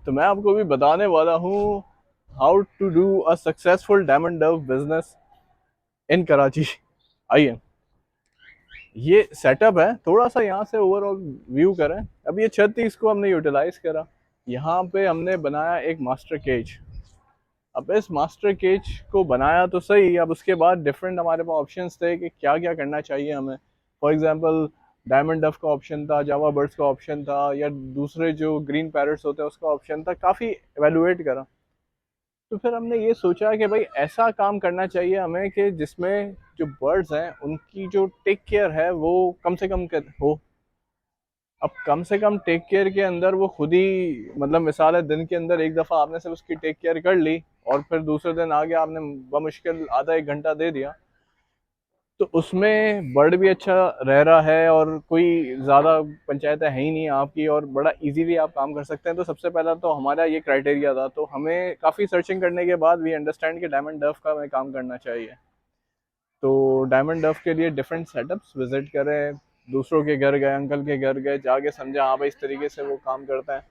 तो मैं आपको भी बताने वाला हूँ how to do a successful diamond dove business in Karachi. आइए, ये सेटअप है, थोड़ा सा यहाँ से ओवरऑल व्यू करें। अब ये छत थी, इसको हमने यूटिलाइज करा। यहाँ पे हमने बनाया एक मास्टर केज। अब इस मास्टर केज को बनाया तो सही, अब उसके बाद डिफरेंट हमारे पास ऑप्शंस थे कि क्या क्या करना चाहिए हमें। फॉर एग्जांपल डायमंड डफ का ऑप्शन था, जावा बर्ड्स का ऑप्शन था, या दूसरे जो ग्रीन पैरट्स होते हैं उसका ऑप्शन था। काफ़ी एवेलुएट करा। तो फिर हमने ये सोचा कि भाई ऐसा काम करना चाहिए हमें कि जिसमें जो बर्ड्स हैं उनकी जो टेक केयर है वो कम से कम हो। अब कम से कम टेक केयर के अंदर वो खुद ही, मतलब मिसाल है, दिन के अंदर एक दफ़ा आपने सिर्फ उसकी टेक केयर कर ली और फिर दूसरे दिन आगे आपने बमुश्किल आधा एक घंटा दे दिया, तो उसमें बर्ड भी अच्छा रह रहा है और कोई ज़्यादा पंचायतें है ही नहीं आपकी, और बड़ा इजीली आप काम कर सकते हैं। तो सबसे पहला तो हमारा ये क्राइटेरिया था। तो हमें काफ़ी सर्चिंग करने के बाद वी अंडरस्टैंड कि डायमंड डफ का हमें काम करना चाहिए। तो डायमंड डफ के लिए डिफरेंट सेटअप्स विजिट करें, दूसरों के घर गए, अंकल के घर गए, जाके समझा हाँ भाई इस तरीके से वो काम करता है।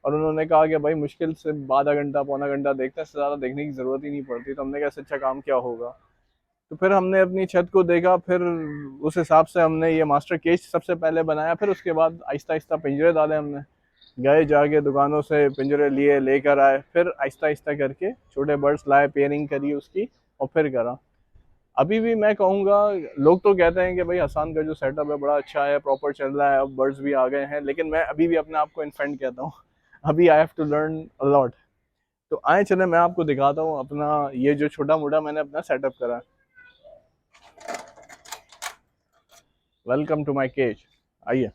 और उन्होंने कहा कि भाई मुश्किल से आधा घंटा पौना घंटा देखते हैं, इससे ज़्यादा देखने की ज़रूरत ही नहीं पड़ती। तो हमने कहा इससे अच्छा काम क्या होगा। तो फिर हमने अपनी छत को देखा, फिर उस हिसाब से हमने ये मास्टर केज सबसे पहले बनाया। फिर उसके बाद आहिस्ता आहिस्ता पिंजरे डाले हमने, गए जाके दुकानों से पिंजरे लिए लेकर आए, फिर आहिस्ता आहिस्ता करके छोटे बर्ड्स लाए, पेयरिंग करी उसकी, और फिर करा। अभी भी मैं कहूँगा, लोग तो कहते हैं कि भाई हसान का जो सेटअप है बड़ा अच्छा है, प्रॉपर चल रहा है, अब बर्ड्स भी आ गए हैं, लेकिन मैं अभी भी अपने आप को इन्फेंट कहता हूँ। अभी I have to learn a lot. तो आए चले मैं आपको दिखाता हूँ अपना ये जो छोटा मोटा मैंने अपना सेटअप करा। Welcome to my cage. आइए।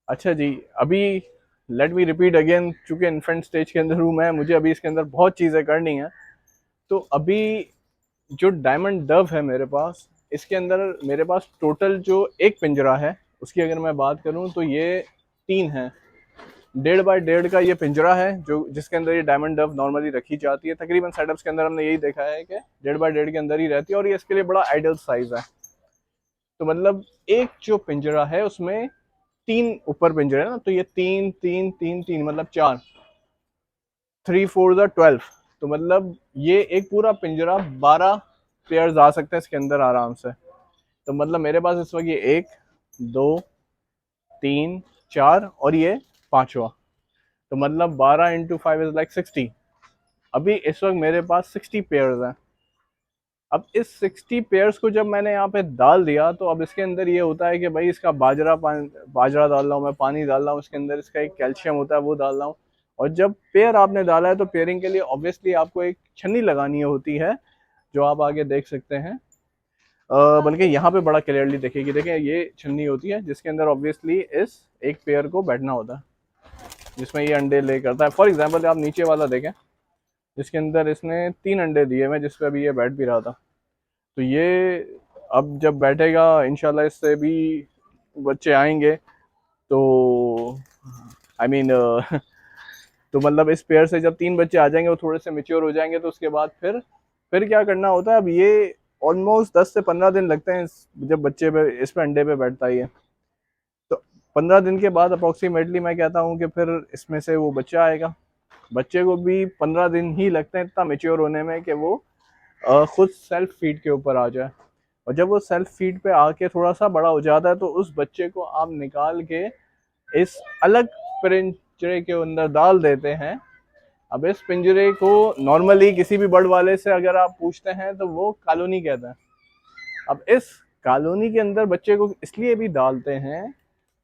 अच्छा जी, अभी लेट मी रिपीट अगेन, चूंकि इन्फेंट स्टेज के अंदर हूँ मैं, मुझे अभी इसके अंदर बहुत चीज़ें करनी है। तो अभी जो डायमंड डव है मेरे पास, इसके अंदर मेरे पास टोटल जो एक पिंजरा है उसकी अगर मैं बात करूं तो ये 3 है। 1.5 बाय 1.5 का ये पिंजरा है जो जिसके अंदर ये डायमंड डव नॉर्मली रखी जाती है। तकरीबन सेटअप्स के अंदर हमने यही देखा है कि 1.5 बाय 1.5 के अंदर ही रहती है, और ये इसके लिए बड़ा आइडियल साइज है। तो मतलब एक जो पिंजरा है उसमें 3 ऊपर पिंजरे हैं ना, तो ये 3 3 3 3 मतलब 4, 3 4 ज़ा 12। तो मतलब ये एक पूरा पिंजरा 12 पेयर्स आ सकते हैं इसके अंदर आराम से। तो मतलब मेरे पास इस वक्त ये 1 2 3 4 और ये पांचवा। तो मतलब 12 × 5 = 60। अभी इस वक्त मेरे पास 60 पेयर्स हैं। अब इस 60 पेयर्स को जब मैंने यहाँ पे डाल दिया, तो अब इसके अंदर ये होता है कि भाई इसका बाजरा डाल रहा हूँ मैं, पानी डाल रहा हूँ इसके अंदर, इसका एक कैल्शियम होता है वो डाल रहा हूँ। और जब पेयर आपने डाला है तो पेयरिंग के लिए ऑब्वियसली आपको एक छन्नी लगानी होती है, जो आप आगे देख सकते हैं। बल्कि यहाँ पे बड़ा क्लियरली देखेगी, देखें ये छन्नी होती है जिसके अंदर ऑब्वियसली इस एक पेयर को बैठना होता है, जिसमें ये अंडे ले करता है। फॉर एग्जांपल आप नीचे वाला देखें, जिसके अंदर इसने 3 अंडे दिए हुए, जिस पे अभी ये बैठ भी रहा था। तो ये अब जब बैठेगा इंशाल्लाह इससे भी बच्चे आएंगे। तो आई मीन तो मतलब इस पेयर से जब 3 बच्चे आ जाएंगे, वो थोड़े से मेच्योर हो जाएंगे, तो उसके बाद फिर क्या करना होता है। अब ये ऑलमोस्ट 10 से 15 दिन लगते हैं जब बच्चे पे इस पे अंडे पे बैठता ही है। तो 15 दिन के बाद अप्रोक्सीमेटली मैं कहता हूँ कि फिर इसमें से वो बच्चा आएगा। बच्चे को भी 15 दिन ही लगते हैं इतना मेच्योर होने में कि वो खुद सेल्फ फीड के ऊपर आ जाए। और जब वो सेल्फ फीड पे आके थोड़ा सा बड़ा हो जाता है, तो उस बच्चे को आप निकाल के इस अलग पिंजरे के अंदर डाल देते हैं। अब इस पिंजरे को नॉर्मली किसी भी बर्ड वाले से अगर आप पूछते हैं तो वो कॉलोनी कहते हैं। अब इस कॉलोनी के अंदर बच्चे को इसलिए भी डालते हैं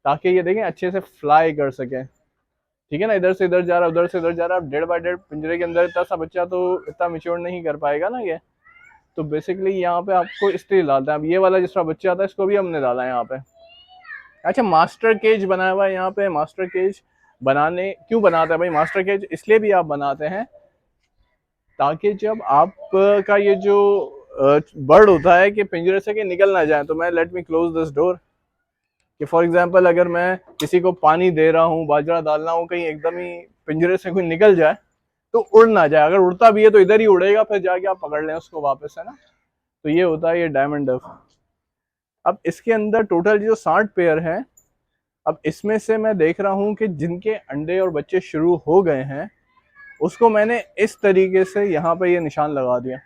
ताकि ये देखें अच्छे से फ्लाई कर सके। ठीक है ना, इधर से इधर जा रहा है, उधर से इधर जा रहा है। 1.5 बाय 1.5 पिंजरे के अंदर इतना सा बच्चा तो इतना मिच्योर नहीं कर पाएगा ना ये। तो बेसिकली यहाँ पे आपको इसलिए डालता है। अब ये वाला जिस तरह बच्चा आता है इसको भी हमने डाला है यहाँ पे। अच्छा, मास्टर केज बनाया हुआ है यहाँ पे। मास्टर केज बनाने क्यों बनाते हैं भाई? मास्टर केज इसलिए भी आप बनाते हैं ताकि जब आपका ये जो बर्ड होता है कि पिंजरे से कि निकल ना जाए। तो मैं let me close this door कि फॉर एग्जांपल अगर मैं किसी को पानी दे रहा हूँ, बाजरा डाल रहा हूँ, कहीं एकदम ही पिंजरे से कोई निकल जाए तो उड़ ना जाए। अगर उड़ता भी है तो इधर ही उड़ेगा, फिर जाके आप पकड़ लें उसको वापस, है ना। तो ये होता है ये डायमंड डफ। अब इसके अंदर टोटल जो 60 पेयर है, अब इसमें से मैं देख रहा हूँ कि जिनके अंडे और बच्चे शुरू हो गए हैं उसको मैंने इस तरीके से यहाँ पे ये निशान लगा दिया।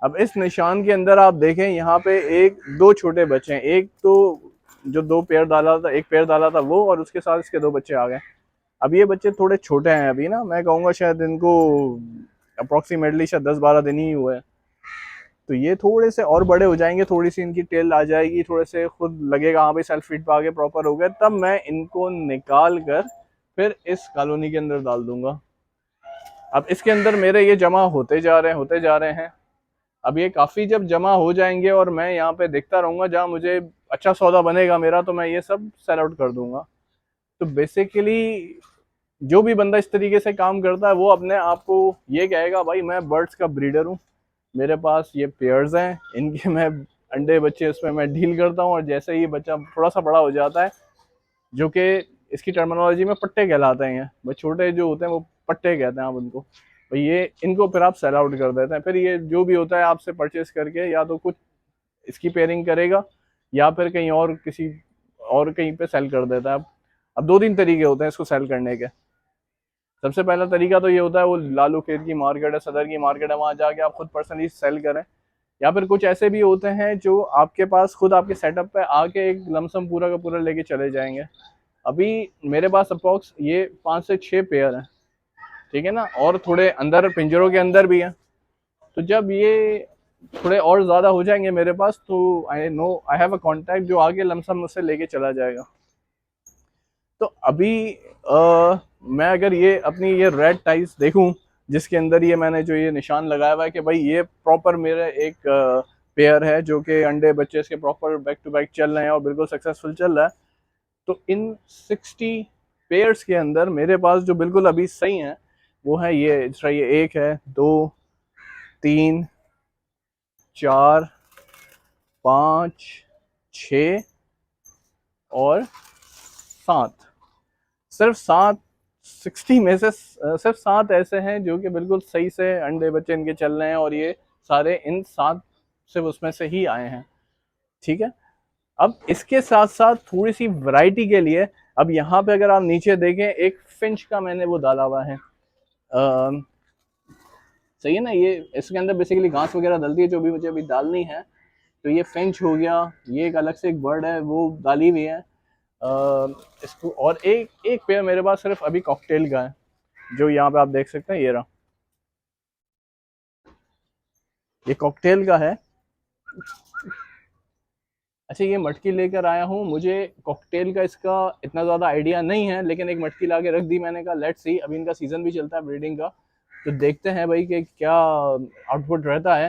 अब इस निशान के अंदर आप देखें यहाँ पे एक दो छोटे बच्चे हैं, एक तो जो दो पेयर डाला था, एक पेयर डाला था वो, और उसके साथ इसके दो बच्चे आ गए। अब ये बच्चे थोड़े छोटे हैं अभी ना, मैं कहूँगा शायद इनको अप्रोक्सीमेटली शायद 10-12 दिन ही हुए हैं। तो ये थोड़े से और बड़े हो जाएंगे, थोड़ी सी इनकी टेल आ जाएगी, थोड़े से खुद लगेगा हाँ भाई सेल्फ फीड पे आगे प्रॉपर हो गए, तब मैं इनको निकाल कर फिर इस कॉलोनी के अंदर डाल दूंगा। अब इसके अंदर मेरे ये जमा होते जा रहे हैं, होते जा रहे हैं। अब ये काफ़ी जब जमा हो जाएंगे और मैं यहाँ पे देखता रहूँगा, जहाँ मुझे अच्छा सौदा बनेगा मेरा, तो मैं ये सब सेल आउट कर दूंगा। तो बेसिकली जो भी बंदा इस तरीके से काम करता है वो अपने आप को ये कहेगा भाई मैं बर्ड्स का ब्रीडर हूँ, मेरे पास ये पेयर्स हैं, इनके मैं अंडे बच्चे उसमें मैं डील करता हूँ, और जैसे ही बच्चा थोड़ा सा बड़ा हो जाता है, जो कि इसकी टर्मिनोलॉजी में पट्टे कहलाते हैं, भाई छोटे जो होते हैं वो पट्टे कहते हैं आप उनको, तो ये इनको फिर आप सेल आउट कर देते हैं। फिर ये जो भी होता है आपसे परचेस करके या तो कुछ इसकी पेयरिंग करेगा या फिर कहीं और किसी और कहीं पे सेल कर देता है। अब दो तीन तरीके होते हैं इसको सेल करने के। सबसे पहला तरीका तो ये होता है वो लालू खेत की मार्केट है, सदर की मार्केट है, वहाँ जाके आप खुद पर्सनली सेल करें। या फिर कुछ ऐसे भी होते हैं जो आपके पास खुद आपके सेटअप पे आके एक लमसम पूरा का पूरा लेके चले जाएंगे। अभी मेरे पास अप्रॉक्स ये 5 से 6 पेयर हैं, ठीक है ना, और थोड़े अंदर पिंजरों के अंदर भी हैं। तो जब ये थोड़े और ज़्यादा हो जाएंगे मेरे पास, तो आई हैव अ कॉन्टैक्ट जो आगे लमसम मुझसे लेके चला जाएगा। तो अभी मैं अगर ये अपनी ये रेड टाइस देखूं, जिसके अंदर ये मैंने जो ये निशान लगाया हुआ है कि भाई ये प्रॉपर मेरा एक पेयर है जो कि अंडे बच्चे इसके प्रॉपर बैक टू बैक चल रहे हैं और बिल्कुल सक्सेसफुल चल रहा है, तो इन 60 पेयर्स के अंदर मेरे पास जो बिल्कुल अभी सही हैं वो है ये एक है, दो, तीन, चार, पाँच, छ और 7। सिर्फ 7, 60 में से सिर्फ 7 ऐसे हैं जो कि बिल्कुल सही से अंडे बच्चे इनके चल रहे हैं, और ये सारे इन 7 सिर्फ उसमें से ही आए हैं, ठीक है। अब इसके साथ साथ थोड़ी सी वैरायटी के लिए, अब यहाँ पे अगर आप नीचे देखें एक फिंच का मैंने वो डाला हुआ है, सही है ना, ये इसके अंदर बेसिकली घास वगैरह डलती है जो भी मुझे अभी डालनी है। तो ये फिंच हो गया, ये एक अलग से एक बर्ड है वो डाली हुई है इसको, और एक एक पेयर मेरे पास सिर्फ अभी कॉकटेल का है जो यहाँ पे आप देख सकते हैं, ये रहा, ये कॉकटेल का है। अच्छा, ये मटकी लेकर आया हूँ, मुझे कॉकटेल का इसका इतना ज़्यादा आइडिया नहीं है, लेकिन एक मटकी ला के रख दी मैंने, कहा लेट्स सी, अभी इनका सीज़न भी चलता है ब्रीडिंग का, तो देखते हैं भाई कि क्या आउटपुट रहता है।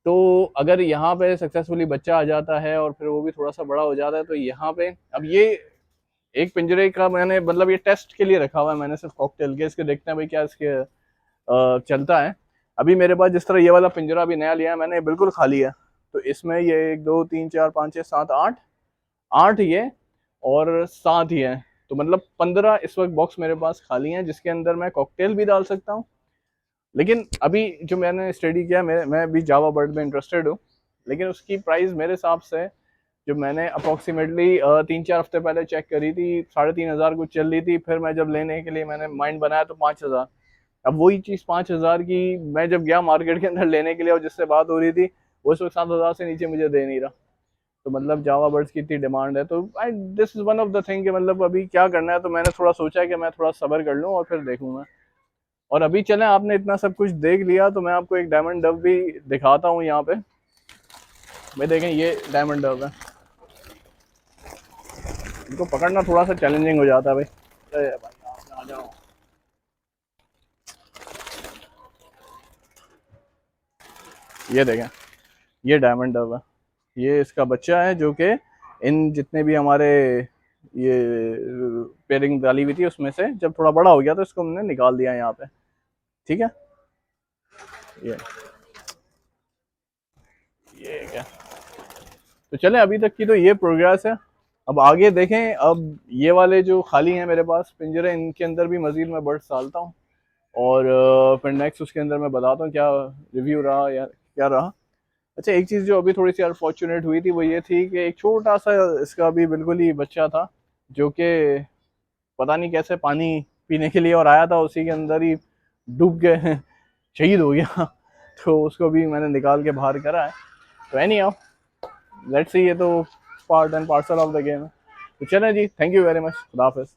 तो अगर यहाँ पे सक्सेसफुली बच्चा आ जाता है और फिर वो भी थोड़ा सा बड़ा हो जाता है, तो यहाँ पे अब ये एक पिंजरे का मैंने मतलब ये टेस्ट के लिए रखा हुआ है मैंने सिर्फ कॉकटेल के, इसके देखते हैं भाई क्या इसके चलता है। अभी मेरे पास जिस तरह ये वाला पिंजरा अभी नया लिया है मैंने, बिल्कुल खाली है, तो इसमें ये 1 2 3 4 5 6 7 8 8 ये और 7 ही है, तो मतलब 15 इस वक्त बॉक्स मेरे पास खाली हैं जिसके अंदर मैं कॉकटेल भी डाल सकता हूँ। लेकिन अभी जो मैंने स्टडी किया, मैं अभी जावा बर्ड में इंटरेस्टेड हूँ, लेकिन उसकी प्राइस मेरे हिसाब से जो मैंने अप्रोक्सीमेटली 3-4 हफ्ते पहले चेक करी थी, 3,500 कुछ चल रही थी, फिर मैं जब लेने के लिए मैंने माइंड बनाया तो 5,000। अब वही चीज़ 5,000 की मैं जब गया मार्केट के अंदर लेने के लिए और जिससे बात हो रही थी वो इस वक्त 7,000 से नीचे मुझे दे नहीं रहा। तो मतलब जावा बर्ड्स की इतनी डिमांड है, तो I this is one of the thing कि मतलब अभी क्या करना है, तो मैंने थोड़ा सोचा है कि मैं थोड़ा सब्र कर लूँ और फिर देखूँ मैं। और अभी चलें, आपने इतना सब कुछ देख लिया तो मैं आपको एक डायमंड डव भी दिखाता हूँ यहाँ पे। भाई देखें, ये डायमंड डव है, इनको पकड़ना थोड़ा सा चैलेंजिंग हो जाता है भाई। अरे भाई आ जाओ, ये देखें, ये डायमंड डव है, ये इसका बच्चा है जो कि इन जितने भी हमारे ये पेयरिंग डाली हुई थी उसमें से जब थोड़ा बड़ा हो गया तो इसको हमने निकाल दिया यहाँ पे, ठीक है। ये ये क्या, तो चले अभी तक की तो ये प्रोग्रेस है। अब आगे देखें, अब ये वाले जो खाली हैं मेरे पास पिंजरे, इनके अंदर भी मज़ीद मैं बर्ड्स डालता हूँ, और फिर नेक्स्ट उसके अंदर मैं बताता हूँ क्या रिव्यू रहा या क्या रहा। अच्छा, एक चीज़ जो अभी थोड़ी सी अनफॉर्चुनेट हुई थी वो ये थी कि एक छोटा सा इसका अभी बिल्कुल ही बच्चा था, जो कि पता नहीं कैसे पानी पीने के लिए और आया था, उसी के अंदर ही डूब के शहीद हो गया। तो उसको भी मैंने निकाल के बाहर करा है। तो एनी हाउ, लेट्स सी, ये तो part and parcel of the game है। तो चलें जी, थैंक यू वेरी मच, खुदा हाफिज़।